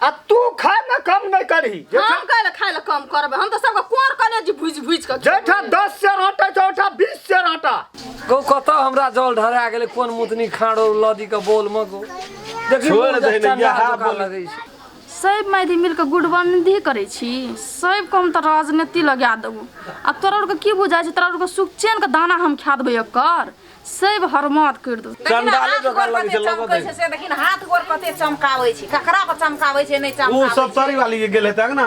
आ तू खाए में कम नहीं करी हम कहले खाए ला कम करबे हम तो सब कोर कलेजी भुज के जेठा 10 से आटा चौठा 20 से आटा गो कत हमरा जल ढरा गेले कोन मुतनी खाड़ो लदी के बोल में गो देखी छोड़ दे ने यहां बोल लगै छै सब मैदी मिल के गुटबंदी करै छी सब कम त राजनीति लगा देबो आ तोरा के की बुझाय छै तोरा के सुखचैन के दाना हम खा देबै एकर सब हरमात कर दो चंडाले जगह लगे छै लोग दे से देखिन हाथ गोर कते चमकावे छै ककरा पर चमकावे छै नहीं चमकावे ओ सब तरी वाली के गेले तक ना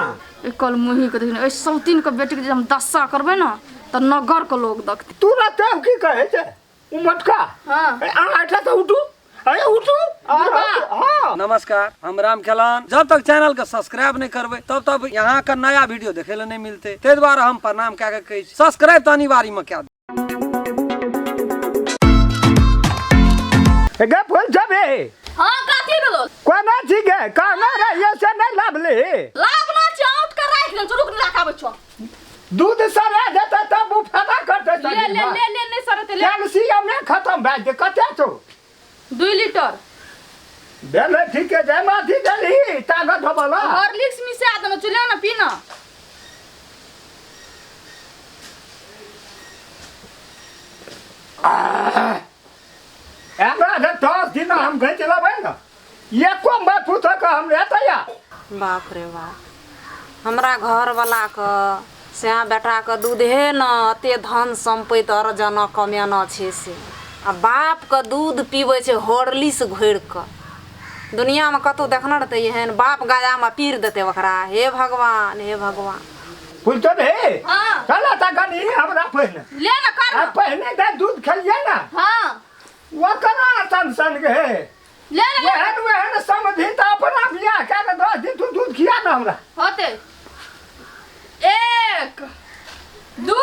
एकल मुही के देखिन ए सौतीन के बेटी के जे हम दस्सा करबे ना त नगर के लोग देखते तू ना तब की कहे छै उ मटका हां आठा तो उठू अरे उठू हां नमस्कार हम रामखेलान जब तक चैनल के सब्सक्राइब नहीं करबे तब तक यहाँ का नया वीडियो देखे ला नहीं मिलते ते द्वारा हम प्रणाम क्या के कही सब्सक्राइब तो अनिवार्य में क्या गे फूल जबे हां काठी बोलो कोना ठीक है कहना रे ये से नहीं लाभले लाभ ना चाउट के राख ले रुक ना खाबे छ दूध सरे देता तब वो फायदा करते ले नहीं सरते ले कैल्शियम में खत्म भए जे कते छौ 2 लीटर बेले ठीक है जय माथी दली ताकत होबला हॉर्लिक्स मिसा दनो चले ना पीना एबा द 10 दिन हम गए चलाबे ना ये को मैं पूछो का हम रहता या बाप रे बाप हमरा घर वाला क से बेटा क दूध है न अते धन संपत्ति अर्जन कमाना छै से आ बाप क दूध पीबै छै हॉर्लिक्स घोर क दुनिया में कतो देखना रहते एहन बाप गाया में पीर देते ओकरा हे भगवान पूछ तो दे हां चला ता गनी हमरा पहले ले ना कर अब पहले दे दूध खलिए ना हां वो कना टेंशन के है ले ले वहन समझी त अपना बियाह के 10 दिन तू दूध खिया ना हमरा होते 1 2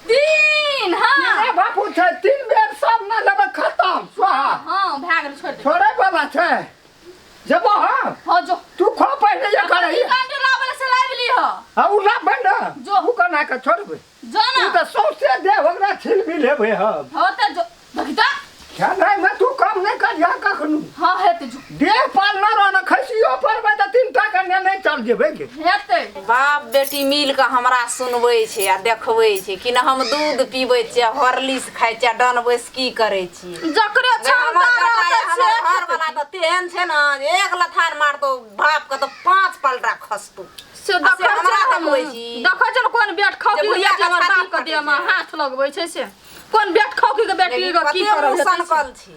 3 हां ये बापू छै 3 बेर सब ना लेबे खत्म स्वाहा हां भाग गेल छोड़ दे छोड़े वाला छै जब हां जो तू खो पहले ये करे कांटे लावले से लाव ली हो हां उ ना बन जो उ कना के छोड़बे जो ना तू त सौसे दे ओकरा छिल भी लेबे हम होते जो बकिता क्या नहीं मैं तू काम नहीं कर या कखनु हां हेते जो देह पालना रहना खसियो पर में त 3 टा कन्या नहीं चल जेबे के हेते बाप बेटी मिल के हमरा सुनबै छै आ देखबै छै कि न हम दूध पीबै छियै हॉर्लिक्स खाइ छियै डन बैसकी करै छी जकरे क्षमता रहते से घर वाला त तेहन छै न एक लथार मारतो बाप के त 5 पलटा खसतो से देखै हमरा छै देखबै छी देखै छै कोन बेट खौकी के हमर बाप के देह में हाथ लगबै छै से कोन बेट खौकी के बेटी के की करब सनकल छी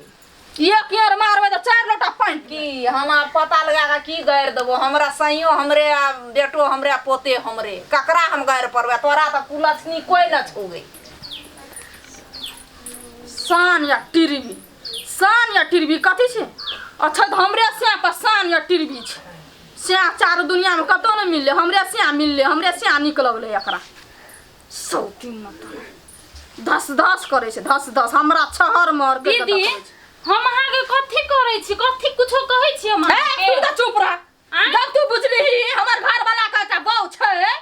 एक केर मारबै त 4 लोटा पानी की हम पता लगा के की गैर देबो हमरा सइयो हमरे बेटो हमरे पोते हमरे ककरा हम गैर परबे तोरा त कुलछनी कोई न छोगे शान या टिरबी कथी छै अच्छा त हमरे से पर शान या टिरबी छै से चार दुनिया में कतो न मिलले हमरे से मिलले हमरे से निकलबले एकरा सौती मत धस करे छै धस हमरा छहर मर के दीदी हम अहाँ के कथि करे छी कथि कुछो कहै छी हम तू त चुप रह जब तू बुझली हमर घर वाला का बौ छै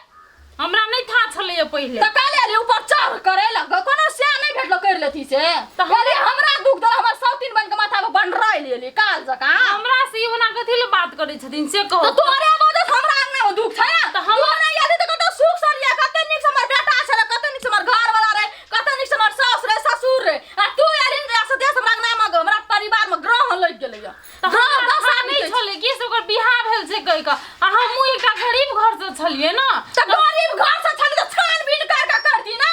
हमरा नहीं था छले पहिले त काले रे ऊपर चढ़ करे लग कोनो से नहीं भेटलो कर लेती से त कहली हमरा दुख दर हमर सौतीन बन के माथा पे बंडराई लेली काल जका हमरा से ई बना कथि ले बात करे छथिन से कहो तो तोरे वजह हमरा अंगना में दुख छै त हम नहीं याद त कतो सुख सरिया कते निक हमर बेटा छै कते निक हमर घर वाला रे कते निक हमर सास रे ससुर रे आ तू यारिन रे से देश हमरा अंगना में हमरा परिवार में ग्रह लग गेलै त हम दशा नहीं छले कि से ओकर बियाह भेल छै कहि का आ हम एकटा गरीब घर से छलिए न त गरीब घर से छली त छानबीन कर करती ना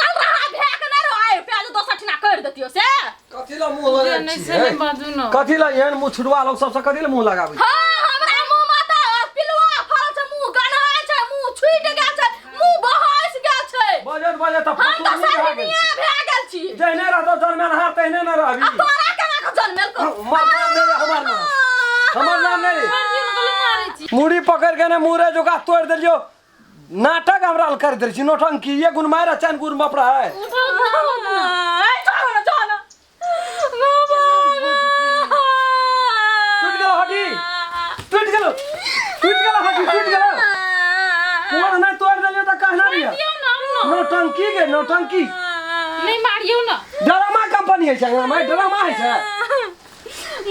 कल रहा भेक न रो आए प्याज 260 ना कर देतियो से कथि ला मुंह लगा नहीं से नहीं बाजू न कथि ला एहन मुंह छुड़वा लोग सबसे कथि ला मुंह लगाबै हां हमरा मुंह माता पिलुआ फल छै मुंह गन्हाय छै मुंह छुट गेल छै मुंह बहस गेल छै बजत त हम त सरनिया भए गेल छी जहने रहतो जन्मन हार तहने न रहबी तोरा केना के जन्मेल को हमर नाम नहीं मारी मारे छी मुड़ी पकड़ के ने मुरे जोगा तोड़ देलियो नाटक हमरा कर दे छी नोटंकी ये गुण मारा चैन गुण मपरा है ए चलो ना चलो टूट गेलो हड्डी कोन नहीं तोड़ देलियो त कहना दिया नोटंकी नहीं मारियो न ड्रामा कंपनी है छै मैं ड्रामा है छै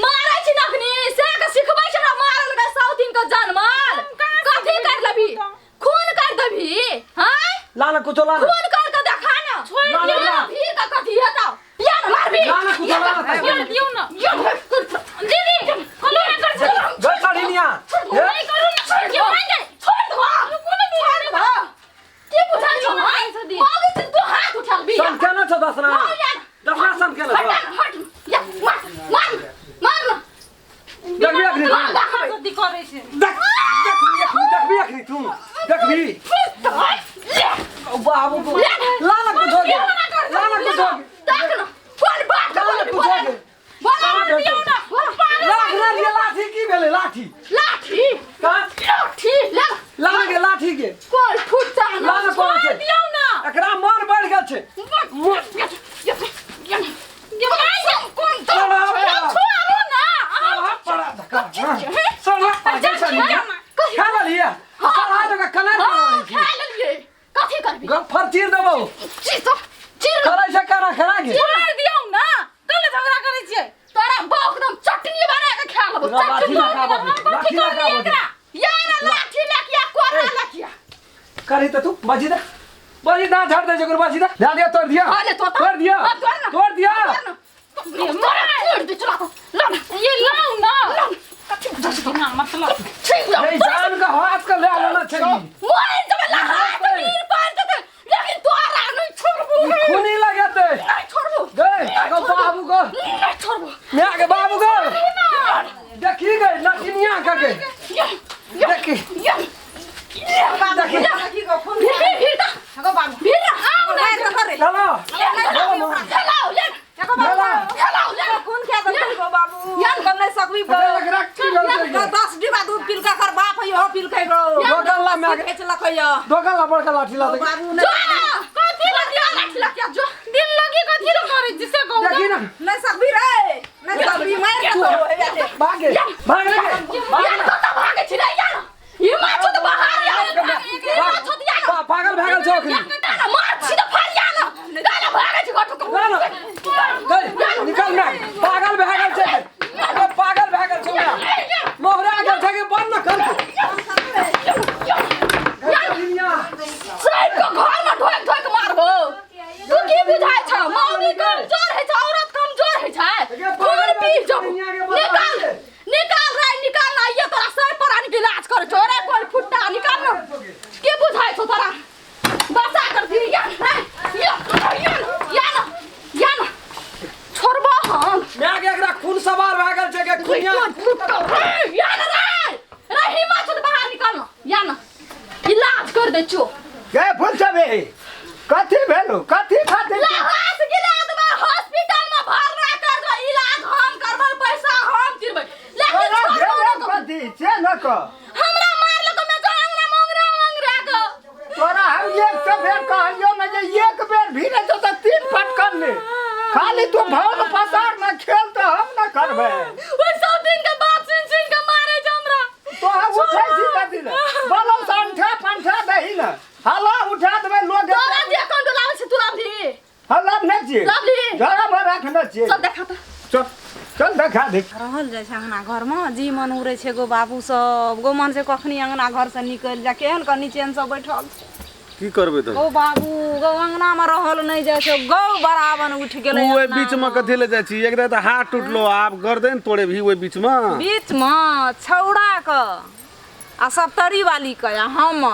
मारै छी नखनी से के सिखबै छै हमरा मारल कुछ ला फोन करके देखा ना छोड़ दियो ना भीड़ का कथी है तो या ना मार भी ना कुछ ला छोड़ दियो ना दीदी खोलो ना कर गए साड़ी निया नहीं करू ना छोड़ दियो छोड़ दो कोने भी छोड़ दो के बुझा छो आगे तू हाथ उठा भी सन केना छ दसना सन केना छ हट या मार ना देखबी अखनी जल्दी करे छे देखबी अखनी तू देखबी बाबू को लाना कुछ हो गया लाना कुछ हो देख ना कौन बात कर बोल दियो ना गया लाठी की भेले लाठी लाठी का लाठी लाना के लाठी के कोई फुटता ना लाना कोन छै दियो ना एकरा मन बढ़ गेल छै कौन तो छोड़ो ना पड़ा धक्का साला पागल छनी खा लिया साला जगह कलर खा लिए कथी करबी गफर चीर देबो चीर करे से करा खरा के छोड़ दियो ना तले झगड़ा करे छियै तोरा बाप एकदम चटनी बना के खा लेबो लाठी लगा एकरा यार लाठी लकिया कोरा लकिया करी त तू बजी दा झड़ दे जकर बजी दा दे तोड़ दिया अरे तोड़ दिया तोड़ दिया ये मार दे चला ये लाओ ना ना मतलब नहीं जान का हाथ का ले लेना चाहिए मोरे जब हाथ वीर पार दे लेकिन तोरा नहीं छोड़बू खूनी लगे ते नहीं छोड़बू गए आगे बाबू को नहीं छोड़बू मैं आगे बाबू को देखी गई लठिनिया का के देखी देखी को फोन को बाबू वीर आओ ना करे चलो चलाओ ले चलाओ ले कौन क्या कर को बाबू यार कम नहीं सकबी रखी गल 10 डिब्बा दूध पिल का कर बाप है हो पिल के गो दोगला में आगे बेच लखैया दोगला बड़का लाठी ला दे बाबू जो कथी लगिया लाठी लगिया जो दिल लगी कथी रे करे जिसे गौ देखी ना नहीं सकबी रे नहीं सकबी मैं भागे भाग ले यार तो भागे छिरा यार ये माछो तो बाहर यार माछो तो यार पागल भागल छोकरी मार सीधा फाड़ यार गाना भागे छी गटो गई निकल ना पागल भागल छे अबे पागल भागल छे मोहरा गेल छे के बंद न कर दुनिया साइड को घर में ढोक मारबो तू की बुझाय छ मौनी कमजोर है छ औरत कमजोर है छ खून पी जब निकाल रे निकाल ना ये तोरा सर पर आने के इलाज कर छोरे कोई फुट्टा निकाल ना के बुझाय छ तोरा बसा कर दी या ना छोड़बो हम मैं के एकरा खून सवार भागल छे के खुनिया या ना रे हिम्मत से बाहर निकाल ना या ना इलाज कर दे चो गए फुल सबे कथी भेलो कथी खातिर लाश गिला दबा हॉस्पिटल में भरना कर दो इलाज हम करबो पैसा हम दिरबै लेकिन छोड़ो ना कथी से न क हमरा मार लो मैं गंगरा मंगरा को तोरा हम एक से बेर कहलियो न जे एक बेर भी न तो 3 फटकर ले खाली तू भवन पसार में खेल तो हम न करबे ओइ सब दिन के बात सुन के मारे छ हमरा तो हम उठै छी कथी ले बोलो संठा पंठा दही न हला उठा देबे लोग तोरा जे कोन लाव छ तू लाव ली हला न छी लावली। जरा में रखने छी सब देखा त चल देखा दे रहल जाय छै अंगना घर में जी मन उड़े छै गो बाबू सब गो मन से कखनी अंगना घर से निकल जा केहन क नीचे सब बैठल छै की करबे त गो बाबू गो अंगना में रहल नहीं जाय छै गौ बराबर उठ गेलै ओए बीच में कथि ले जाय छी एकरा त हाथ टूटलो आब गर्दन तोड़े भी ओए बीच में छौड़ा क आ सब तरी वाली क हम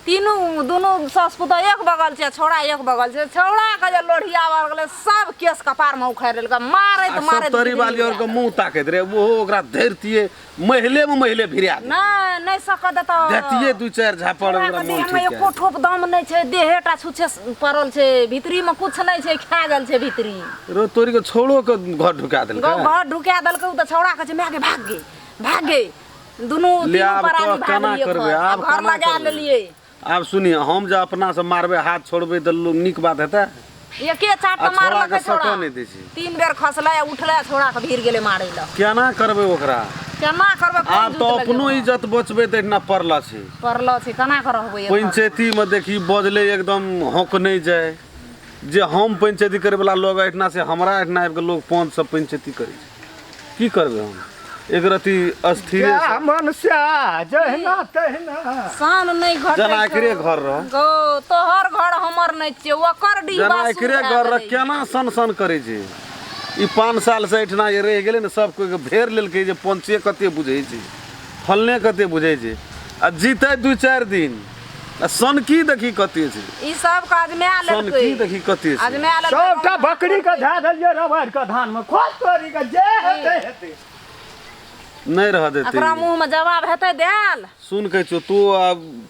तीनों दोनों सस पुता एक बगल छै छौड़ा एक बगल छै छौड़ा के जे लोढ़िया आवर गेलै सब केस कपार में उखाड़ लेलक मारैत मारैत तरी वाली और के मुंह ताकैत रे वो ओकरा धरतिए महिले भिरिया नहीं सकत त देतिए दू चार झापड़ ओकरा मुंह में एको ठोप दम नहीं छै देहेटा छुछे पड़ल छै भीतरी में कुछ नहीं छै खा गेल छै भीतरी रो तोरी के छोड़ो के घर ढुका देलकै घर ढुका देलकै उ त छौड़ा के छै मैं के भाग गे दोनों तीनों पर आदमी केना करबे आब घर लगा लेलिए आब सुनिए हम जे अपना से मारबे हाथ छोड़बे त नीक बात हेतै एके चाट मारलकै के छौड़ा सटो नहीं दै छी 3 बेर खसलै उठलै छौड़ा के भीर गेलै मारै ल केना करबे ओकरा केना करबे आब तो अपनो इज्जत बचबे त इतना पड़ला छै परलो छै केना करबै पंचायती में देखी बजले एकदम हक नहीं जाए जे हम पंचायती करे वाला लोग एठना से हमरा एठना आबि के लोग 500 पंचायती करे की करबे हम एक रति अस्थिर क्या मनस्या जहना तहना सान नहीं घटे जना एकरे घर रह गो तोहर घर हमर नहीं छे ओकर डिब्बा जना एकरे घर रह केना सन सन करे छे ई 5 साल से एठना जे रह गेले न सब कोई के घेर लेलकै जे पंचे कते बुझै छे फलने कते बुझै छे आ जीते 2-4 दिन आ सनकी देखी कते छे ई सब काज में सनकी लड़कै देखी कते आज छे में लड़कै सबटा बकरी के धा देलिए रबड़ के धान में खोज तोरी के जे हेते हेते नहीं रह देते एकरा मुंह में जवाब हेतै देल सुन के छो तू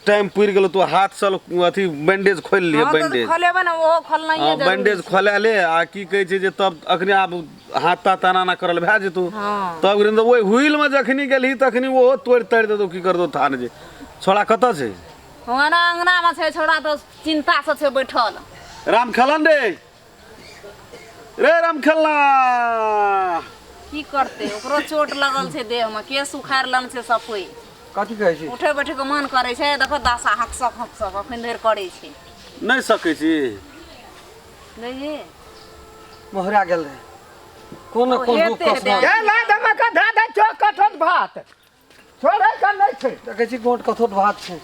टाइम पुर गेलो तू हाथ सल अथी बैंडेज खोल लिए बैंडेज खोलेबे न ओहो खोलना ही जरूरी बैंडेज खोला ले आ की कहै छै जे तब अखनी आब हाथ ताना ना करल भए जेतौ तब रिंद ओइ हुइल में जखनी गेलही तखनी ओहो तोड़ तड़ देतौ की करतौ थान जे छोड़ा कत छै होना अंगना में छै छोड़ा तो चिंता से छै बैठल रामखेलन रे रामखेलना की करते ओकरो चोट लगल छै देह में के सुखार लन छै सफोई कथी कहै छी उठे बैठे के मन करे छै देखो दासा हकसक अखन धरि करे छै नहीं सकै छी नहीं मोहरा गेल रे कोन कोन दुख कस ए ला दमा का धा दे चो कठोत भात छोड़े का नहीं छै देखै छी गोट कथोत भात छै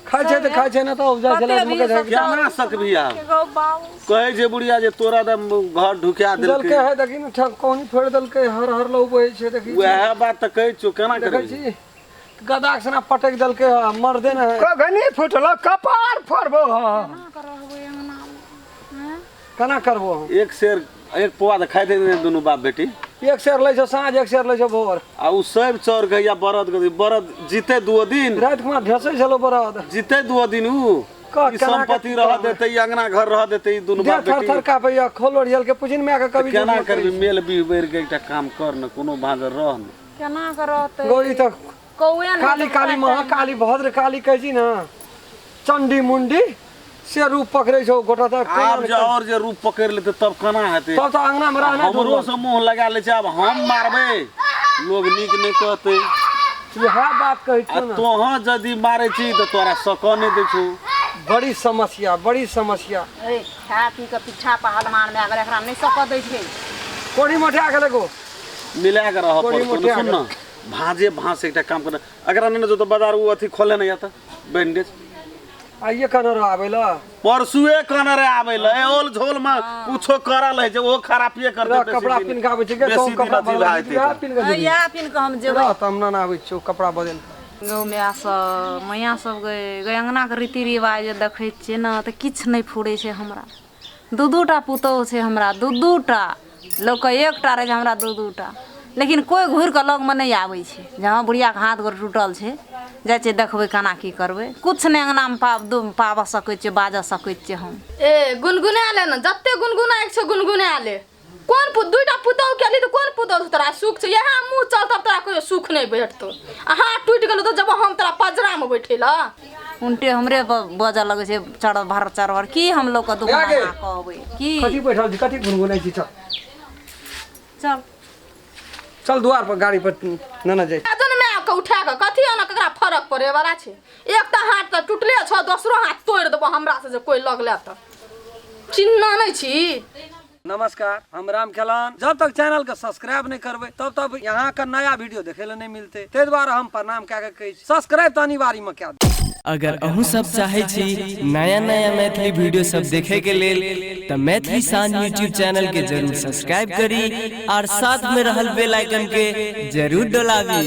खाइ छै त खाइ छै न त उपजा गेलै मुके जाय केना सकबी आब गो बाबू कहै जे बुढ़िया जे तोरा दम घर ढुका देलकै देलकै है देखी न ठक कोनी फोड़ देलकै हर हर लौ बहै छै देखी वएह बात त कहै छौ केना देखै करबी छी गदाक सना पटक देलकै मर दे न कगनी फुटलो कपार फोड़बो हम केना करबो हम एक शेर एक पोआ त खाइ दे दुनू बाप बेटी एक शेर लै छौ साँझ एक शेर लै छौ भोर आ उ सब चौर के या बरद के बरद जीते 2 दिन रात में भेसै छलो बरद जीते 2 दिन उ ई संपत्ति रह देते ई अंगना घर रह देते ई दुनू दे बाप थर बेटी थर का भैया खोलो रियल के पुजिन में के कभी केना करबी मेल भी बैर के एकटा काम कर न कोनो भाजर रह न केना करते गोई त कौए न काली काली महाकाली भद्र काली कहै छी न चंडी मुंडी से रूप पकड़ै छौ गोटा त आब जे और जे रूप पकड़ लेते तब केना हेते तब त अंगना में रहना हमरो से मुंह लगा ले छै अब हम मारबे लोग नीक नहीं कहते यह बात कहै आ छौ न तोहा यदि मारे छी त तोरा सको नहीं दे छौ बड़ी समस्या ए खा पी के पीछा पहलमान में अगर एकरा नहीं सक दै छै कोड़ी मोटा गेलै गो मिला के रह कोड़ी पर मोटे सुन न भाजे भास एकटा काम कर अगर नहीं जो तो बाजार उ अथी खोले नहीं आता बैंडेज आइए कन रह आबेला परसुए कन रे आबेला ए ओल झोल में कुछो करल है जे ओ खरापिए कर देते कपड़ा पिन के आबै छै के तो कपड़ा पिन के या पिन के हम जेबै तम न आबै छौ कपड़ा बदल गाँव में सब मैया सब गए अंगना के रीति रिवाज देखै छियै न तऽ किछु नहीं फुरै छै हमरा दू टा पुतौह छै हमरा दू टा लोक के एकटा रहे छै हमरा दू टा लेकिन कोई घुर के लग में नहीं आबै छै जहाँ बुढ़िया के हाथ गोर टूटल छै जाइ छै देखबै केना की करबै कुछ नहीं अंगना में पाब सकै छियै बाज सकै छियै हम ए गुनगुना ले न जत्ते गुनगुना एक छ गुनगुना ले कोन दुईटा पुतौह केली त कोन पुतौह तोरा सुख छै यहा मुंह चल तब तोरा कोई सुख नहीं बैठतो आ हाथ टूट गेलो त जब हम तोरा पजरा में बैठेला उल्टे हमरे बजा लगे छै चढ़ भर चढ़ की हम लोग के दुख कहबै की कथी बैठल छी कथी गुनगुनाइ छी चल चल द्वार पर गाड़ी पर न जाय जन में के उठा के कथी आना ककरा फरक पड़े वाला छै एक त हाथ त टूटले छ दोसरो हाथ तोड़ देबो हमरा से जे कोई लगले त चिन्ना नहीं छी नमस्कार हम रामखेलन जब तक चैनल के सब्सक्राइब नहीं करबे तब तक यहाँ का नया वीडियो देखे ले नहीं मिलते ते द्वारा हम प्रणाम कह के कही सब्सक्राइब तो अनिवार्य में क्या अगर अहू सब चाहे छी नया नया मैथिली वीडियो सब देखे के लेल तो मैथिली शान यूट्यूब चैनल के जरूर सब्सक्राइब करी और साथ में रहल बेल आइकन के जरूर दबावी।